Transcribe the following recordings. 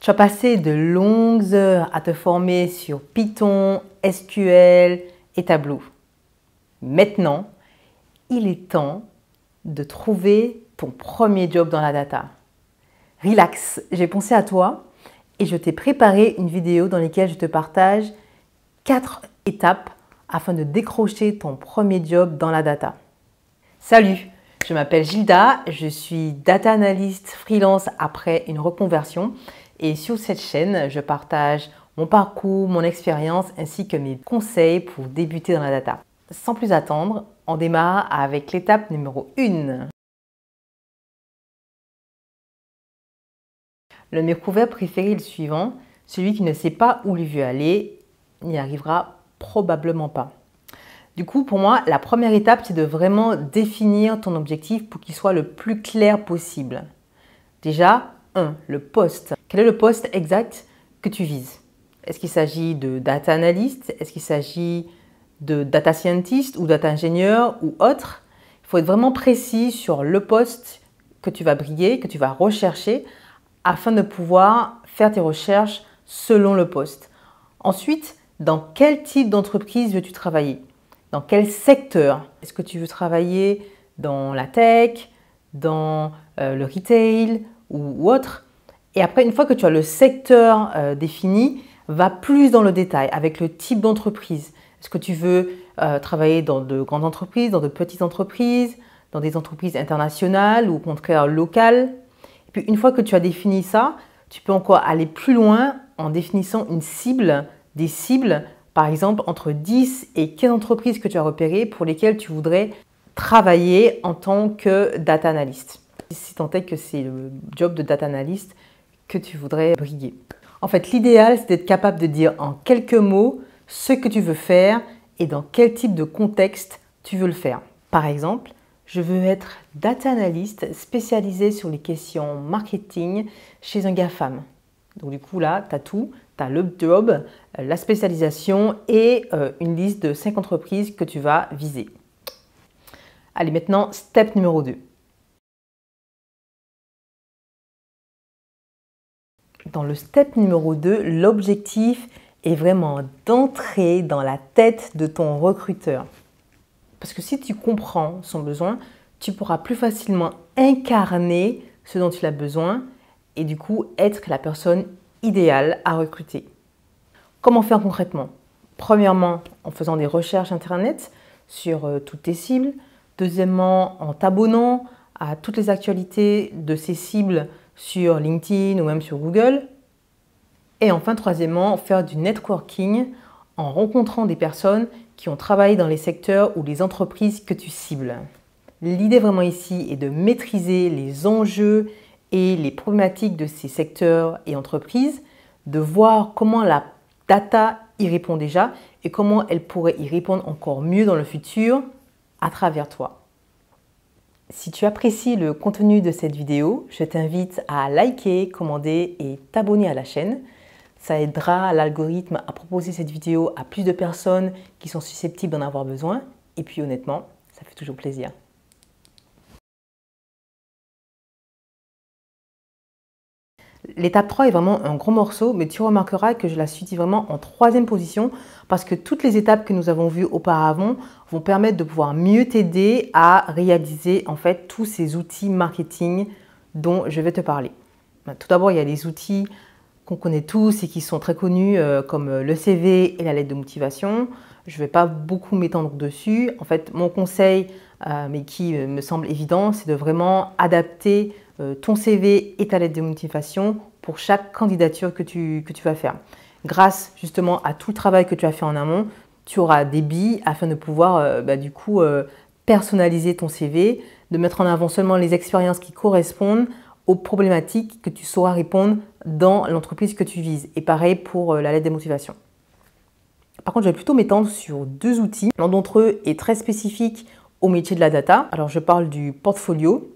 Tu as passé de longues heures à te former sur Python, SQL et Tableau. Maintenant, il est temps de trouver ton premier job dans la data. Relax, j'ai pensé à toi et je t'ai préparé une vidéo dans laquelle je te partage 4 étapes afin de décrocher ton premier job dans la data. Salut, je m'appelle Gilda, je suis data analyst freelance après une reconversion et sur cette chaîne, je partage mon parcours, mon expérience ainsi que mes conseils pour débuter dans la data. Sans plus attendre, on démarre avec l'étape numéro 1. Le mécouvert préféré est le suivant, celui qui ne sait pas où il veut aller n'y arrivera probablement pas. Du coup, pour moi, la première étape, c'est de vraiment définir ton objectif pour qu'il soit le plus clair possible. Déjà, 1. Le poste. Quel est le poste exact que tu vises? Est-ce qu'il s'agit de data analyst? Est-ce qu'il s'agit de data scientist ou data ingénieur ou autre? Il faut être vraiment précis sur le poste que tu vas briguer, que tu vas rechercher afin de pouvoir faire tes recherches selon le poste. Ensuite, dans quel type d'entreprise veux-tu travailler? Dans quel secteur? Est-ce que tu veux travailler dans la tech, dans le retail ou autre? Et après, une fois que tu as le secteur défini, va plus dans le détail avec le type d'entreprise. Est-ce que tu veux travailler dans de grandes entreprises, dans de petites entreprises, dans des entreprises internationales ou au contraire locales? Et puis, une fois que tu as défini ça, tu peux encore aller plus loin en définissant une cible, des cibles, par exemple, entre 10 et 15 entreprises que tu as repérées pour lesquelles tu voudrais travailler en tant que data analyst. Si tant est que c'est le job de data analyst que tu voudrais briguer. En fait, l'idéal, c'est d'être capable de dire en quelques mots ce que tu veux faire et dans quel type de contexte tu veux le faire. Par exemple, je veux être data analyst spécialisé sur les questions marketing chez un GAFAM. Donc du coup, là, tu as tout. Tu as le job, la spécialisation et une liste de 5 entreprises que tu vas viser. Allez, maintenant, step numéro 2. Dans le step numéro 2, l'objectif est vraiment d'entrer dans la tête de ton recruteur. Parce que si tu comprends son besoin, tu pourras plus facilement incarner ce dont il a besoin et du coup être la personne idéale à recruter. Comment faire concrètement? Premièrement, en faisant des recherches internet sur toutes tes cibles. Deuxièmement, en t'abonnant à toutes les actualités de ces cibles sur LinkedIn ou même sur Google. Et enfin, troisièmement, faire du networking en rencontrant des personnes qui ont travaillé dans les secteurs ou les entreprises que tu cibles. L'idée vraiment ici est de maîtriser les enjeux et les problématiques de ces secteurs et entreprises, de voir comment la data y répond déjà et comment elle pourrait y répondre encore mieux dans le futur à travers toi. Si tu apprécies le contenu de cette vidéo, je t'invite à liker, commenter et t'abonner à la chaîne. Ça aidera l'algorithme à proposer cette vidéo à plus de personnes qui sont susceptibles d'en avoir besoin. Et puis honnêtement, ça fait toujours plaisir. L'étape 3 est vraiment un gros morceau, mais tu remarqueras que je la situe vraiment en 3e position parce que toutes les étapes que nous avons vues auparavant vont permettre de pouvoir mieux t'aider à réaliser en fait tous ces outils marketing dont je vais te parler. Tout d'abord, il y a les outils qu'on connaît tous et qui sont très connus comme le CV et la lettre de motivation. Je ne vais pas beaucoup m'étendre dessus. En fait, mon conseil, mais qui me semble évident, c'est de vraiment adapter ton CV et ta lettre de motivation pour chaque candidature que tu vas faire. Grâce justement à tout le travail que tu as fait en amont, tu auras des billes afin de pouvoir personnaliser ton CV, de mettre en avant seulement les expériences qui correspondent aux problématiques que tu sauras répondre dans l'entreprise que tu vises. Et pareil pour la lettre de motivation. Par contre, je vais plutôt m'étendre sur 2 outils. L'un d'entre eux est très spécifique au métier de la data. Alors, je parle du portfolio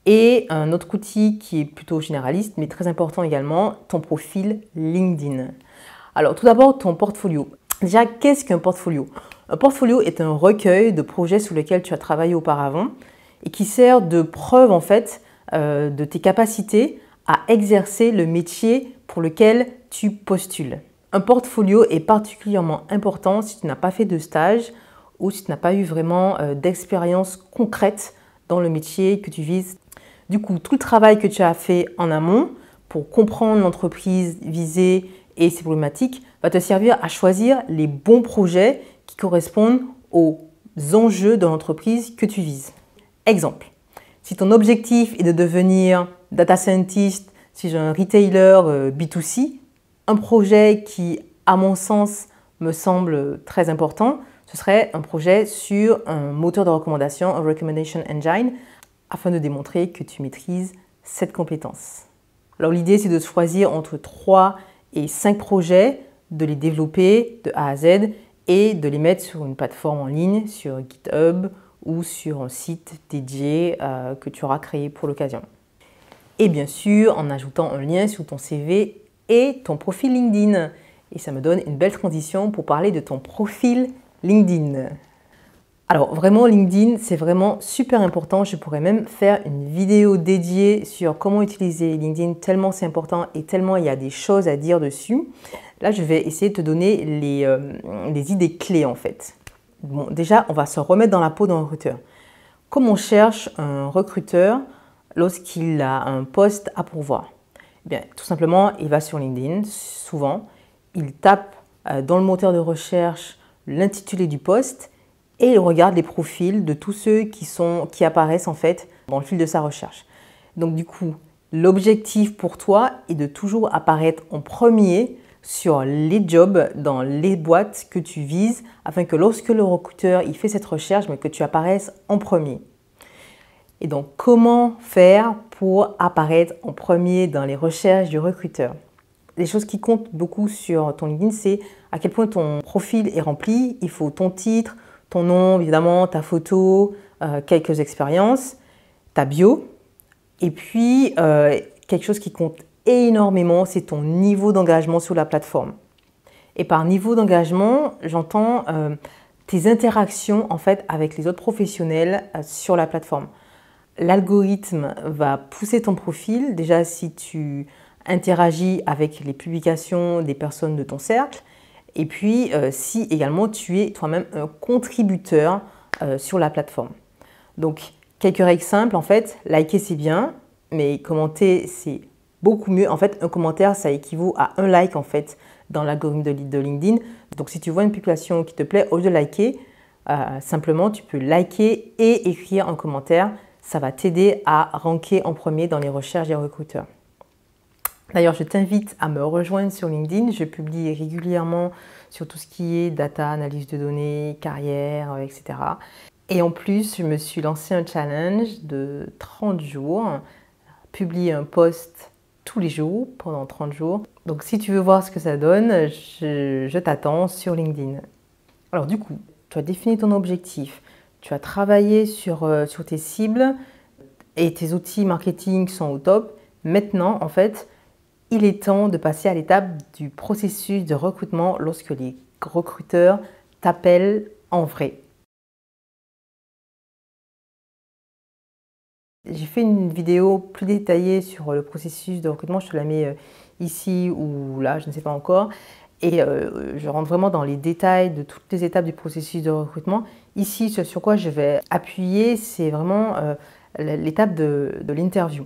et un autre outil qui est plutôt généraliste, mais très important également, ton profil LinkedIn. Alors, tout d'abord, ton portfolio. Déjà, qu'est-ce qu'un portfolio? Un portfolio est un recueil de projets sur lesquels tu as travaillé auparavant et qui sert de preuve, en fait, de tes capacités à exercer le métier pour lequel tu postules. Un portfolio est particulièrement important si tu n'as pas fait de stage ou si tu n'as pas eu vraiment d'expérience concrète dans le métier que tu vises. Du coup, tout le travail que tu as fait en amont pour comprendre l'entreprise visée et ses problématiques va te servir à choisir les bons projets qui correspondent aux enjeux de l'entreprise que tu vises. Exemple, si ton objectif est de devenir data scientist chez un retailer B2C, un projet qui, à mon sens, me semble très important, ce serait un projet sur un moteur de recommandation, un recommendation engine, afin de démontrer que tu maîtrises cette compétence. Alors l'idée, c'est de choisir entre 3 et 5 projets, de les développer de A à Z et de les mettre sur une plateforme en ligne, sur GitHub ou sur un site dédié que tu auras créé pour l'occasion. Et bien sûr, en ajoutant un lien sur ton CV et ton profil LinkedIn. Et ça me donne une belle transition pour parler de ton profil LinkedIn. Alors vraiment, LinkedIn, c'est vraiment super important. Je pourrais même faire une vidéo dédiée sur comment utiliser LinkedIn, tellement c'est important et tellement il y a des choses à dire dessus. Là, je vais essayer de te donner les idées clés en fait. Bon, déjà, on va se remettre dans la peau d'un recruteur. Comme on cherche un recruteur lorsqu'il a un poste à pourvoir? Eh bien, tout simplement, il va sur LinkedIn, souvent, il tape dans le moteur de recherche l'intitulé du poste et il regarde les profils de tous ceux qui apparaissent en fait dans le fil de sa recherche. Donc du coup, l'objectif pour toi est de toujours apparaître en premier sur les jobs dans les boîtes que tu vises afin que lorsque le recruteur il fait cette recherche, mais que tu apparaisses en premier. Et donc, comment faire pour apparaître en premier dans les recherches du recruteur? Les choses qui comptent beaucoup sur ton LinkedIn, c'est à quel point ton profil est rempli. Il faut ton titre, ton nom, évidemment, ta photo, quelques expériences, ta bio. Et puis, quelque chose qui compte énormément, c'est ton niveau d'engagement sur la plateforme. Et par niveau d'engagement, j'entends tes interactions en fait avec les autres professionnels sur la plateforme. L'algorithme va pousser ton profil, déjà si tu interagis avec les publications des personnes de ton cercle, et puis si également tu es toi-même un contributeur sur la plateforme. Donc, quelques règles simples, en fait, liker c'est bien, mais commenter c'est beaucoup mieux. En fait, un commentaire, ça équivaut à un like en fait dans l'algorithme de LinkedIn. Donc, si tu vois une publication qui te plaît, au lieu de liker, simplement tu peux liker et écrire un commentaire. Ça va t'aider à ranker en premier dans les recherches des recruteurs. D'ailleurs, je t'invite à me rejoindre sur LinkedIn. Je publie régulièrement sur tout ce qui est data, analyse de données, carrière, etc. Et en plus, je me suis lancé un challenge de 30 jours, publier un post tous les jours pendant 30 jours. Donc, si tu veux voir ce que ça donne, je t'attends sur LinkedIn. Alors du coup, tu as défini ton objectif. Tu as travaillé sur tes cibles et tes outils marketing sont au top. Maintenant, en fait, il est temps de passer à l'étape du processus de recrutement lorsque les recruteurs t'appellent en vrai. J'ai fait une vidéo plus détaillée sur le processus de recrutement. Je te la mets ici ou là, je ne sais pas encore. Et je rentre vraiment dans les détails de toutes les étapes du processus de recrutement. Ici, ce sur quoi je vais appuyer, c'est vraiment l'étape de l'interview.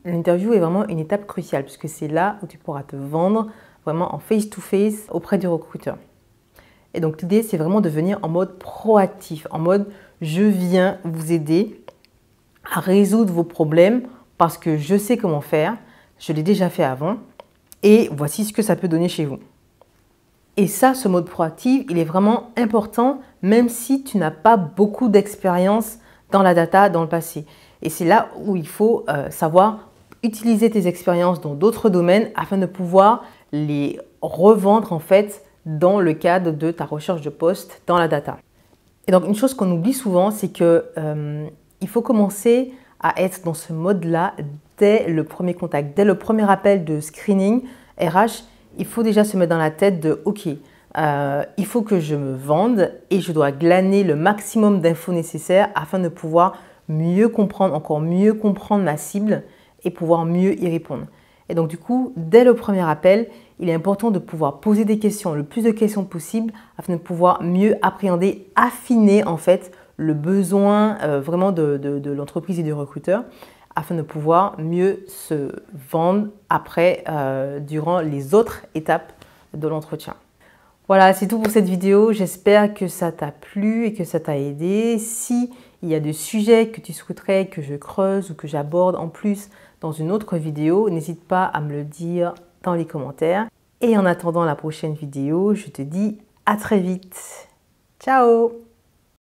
L'interview est vraiment une étape cruciale puisque c'est là où tu pourras te vendre vraiment en face-to-face auprès du recruteur. Et donc l'idée, c'est vraiment de venir en mode proactif, en mode je viens vous aider à résoudre vos problèmes parce que je sais comment faire, je l'ai déjà fait avant et voici ce que ça peut donner chez vous. Et ça, ce mode proactif, il est vraiment important même si tu n'as pas beaucoup d'expérience dans la data dans le passé. Et c'est là où il faut savoir utiliser tes expériences dans d'autres domaines afin de pouvoir les revendre en fait dans le cadre de ta recherche de poste dans la data. Et donc une chose qu'on oublie souvent, c'est que il faut commencer à être dans ce mode-là dès le premier contact, dès le premier appel de screening RH. Il faut déjà se mettre dans la tête de « Ok, il faut que je me vende et je dois glaner le maximum d'infos nécessaires afin de pouvoir mieux comprendre, encore mieux comprendre ma cible et pouvoir mieux y répondre. Et donc du coup, dès le premier appel, il est important de pouvoir poser des questions, le plus de questions possible, afin de pouvoir mieux appréhender, affiner en fait le besoin vraiment de l'entreprise et du recruteur, afin de pouvoir mieux se vendre après, durant les autres étapes de l'entretien. Voilà, c'est tout pour cette vidéo. J'espère que ça t'a plu et que ça t'a aidé. Si il y a des sujets que tu souhaiterais que je creuse ou que j'aborde en plus dans une autre vidéo, n'hésite pas à me le dire dans les commentaires. Et en attendant la prochaine vidéo, je te dis à très vite. Ciao!